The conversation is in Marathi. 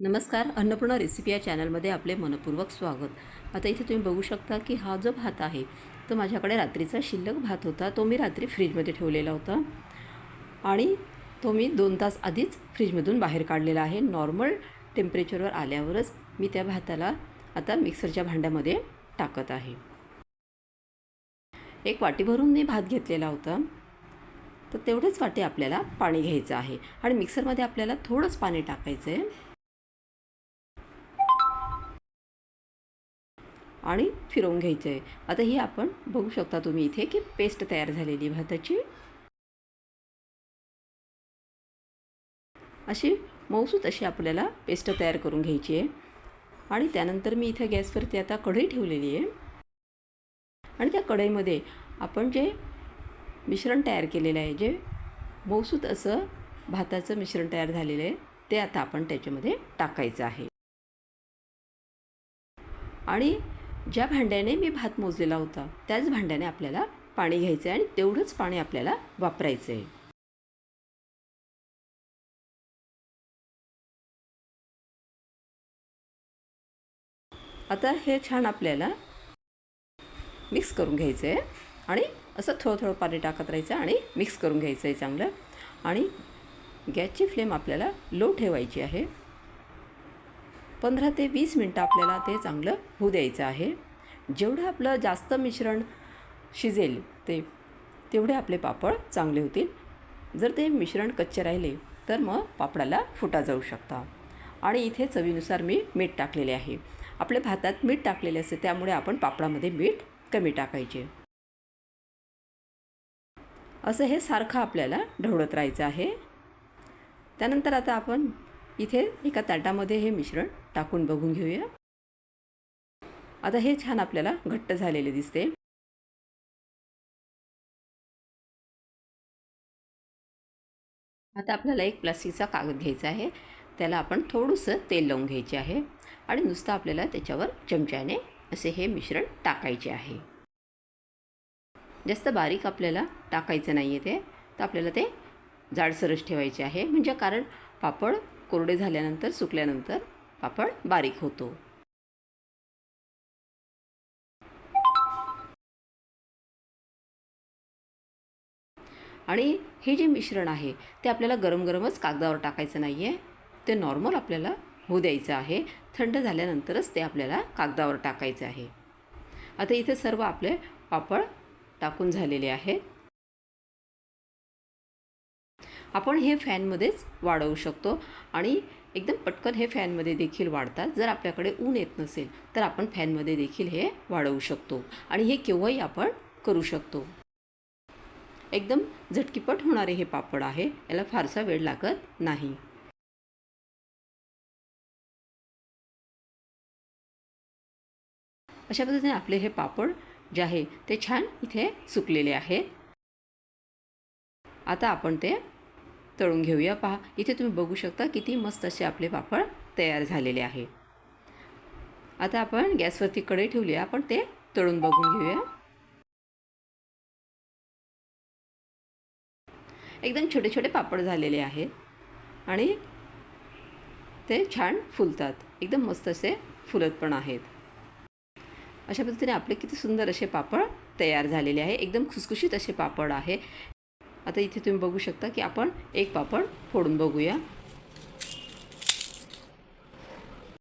नमस्कार, अन्नपूर्णा रेसिपी या चॅनलमध्ये आपले मनपूर्वक स्वागत. आता इथे तुम्ही बघू शकता की हा जो भात आहे तो माझ्याकडे रात्रीचा शिल्लक भात होता. तो मी रात्री फ्रीजमध्ये ठेवलेला होता आणि तो मी 2 तास आधीच फ्रीजमधून बाहेर काढलेला आहे. नॉर्मल टेम्परेचरवर आल्यावरच मी त्या भाताला आता मिक्सरच्या भांड्यामध्ये टाकत आहे. एक वाटी भरून मी भात घेतलेला होता, तर तेवढेच वाटी आपल्याला पाणी घ्यायचं आहे आणि मिक्सरमध्ये आपल्याला थोडंच पाणी टाकायचं आहे आणि फिरवून घ्यायचं आहे. आता ही आपण बघू शकता तुम्ही इथे की पेस्ट तयार झालेली भाताची. अशी मऊसूत अशी आपल्याला पेस्ट तयार करून घ्यायची आहे. आणि त्यानंतर मी इथे गॅसवरती आता कढई ठेवलेली आहे आणि त्या कढईमध्ये आपण जे मिश्रण तयार केलेलं आहे, जे मऊसूत असं भाताचं मिश्रण तयार झालेलं आहे, ते आता आपण त्याच्यामध्ये टाकायचं आहे. आणि ज्या भांड्याने मी भात मोजलेला होता त्याच भांड्याने आपल्याला पाणी घ्यायचं आहे आणि तेवढंच पाणी आपल्याला वापरायचं आहे. आता हे छान आपल्याला मिक्स करून घ्यायचं आहे आणि असं थोडं थोडं पाणी टाकत राहायचं आणि मिक्स करून घ्यायचं आहे चांगलं. आणि गॅसची फ्लेम आपल्याला लो ठेवायची आहे. 15 ते 20 मिनटं आपल्याला ते चांगलं होऊ द्यायचं आहे. जेवढं आपलं जास्त मिश्रण शिजेल तेवढे आपले पापड चांगले होतील. जर ते मिश्रण कच्चे राहिले तर मग पापडाला फुटा जाऊ शकता. आणि इथे चवीनुसार मी मीठ टाकलेले आहे. आपल्या भातात मीठ टाकलेले असते, त्यामुळे आपण पापडामध्ये मीठ कमी टाकायचे. असं हे सारखं आपल्याला ढवळत राहायचं आहे. त्यानंतर आता आपण इथे एका ताटामध्ये हे मिश्रण टाकून बघून घेऊया. आता हे छान आपल्याला घट्ट झालेले दिसते. आता आपल्याला एक प्लास्टिकचा कागद घ्यायचा आहे. त्याला आपण थोडंसं तेल लावून घ्यायचे आहे आणि नुसतं आपल्याला त्याच्यावर चमच्याने असे हे मिश्रण टाकायचे आहे. जास्त बारीक आपल्याला टाकायचं नाही आहे ते, तर आपल्याला ते जाडसरच ठेवायचे आहे. म्हणजे कारण पापड कोरडे झाल्यानंतर, सुकल्यानंतर पापड बारीक होतो. आणि हे जे मिश्रण आहे ते आपल्याला गरम गरमच कागदावर टाकायचं नाही आहे. ते नॉर्मल आपल्याला होऊ द्यायचं आहे. थंड झाल्यानंतरच ते आपल्याला कागदावर टाकायचं आहे. आता इथे सर्व आपले पापड टाकून झालेले आहेत. आपण हे फॅनमध्येच वाळवू शकतो आणि एकदम पटकन हे फॅनमध्ये देखील वाळतात. जर आपल्याकडे ऊन येत नसेल तर आपण फॅनमध्ये देखील हे वाळवू शकतो आणि हे केव्हाही आपण करू शकतो. एकदम झटकीपट होणारे हे पापड आहे. याला फारसा वेळ लागत नाही. अशा पद्धतीने आपले हे पापड जे आहे ते छान इथे सुकलेले आहेत. आता आपण ते तळून घेऊया. पहा, इथे तुम्ही बघू शकता किती मस्त असे आपले पापड तयार झालेले आहे. आता आपण गॅसवरती कढई ठेवली, आपण ते तळून बघून घेऊया. एकदम छोटे छोटे पापड झालेले आहेत आणि ते छान फुलतात. एकदम मस्त असे फुलत पण आहेत. अशा पद्धतीने आपले किती सुंदर असे पापड तयार झालेले आहे. एकदम खुसखुशीत असे पापड आहे. आता इथे तुम्ही बघू शकता की आपण एक पापड फोडून बघूया.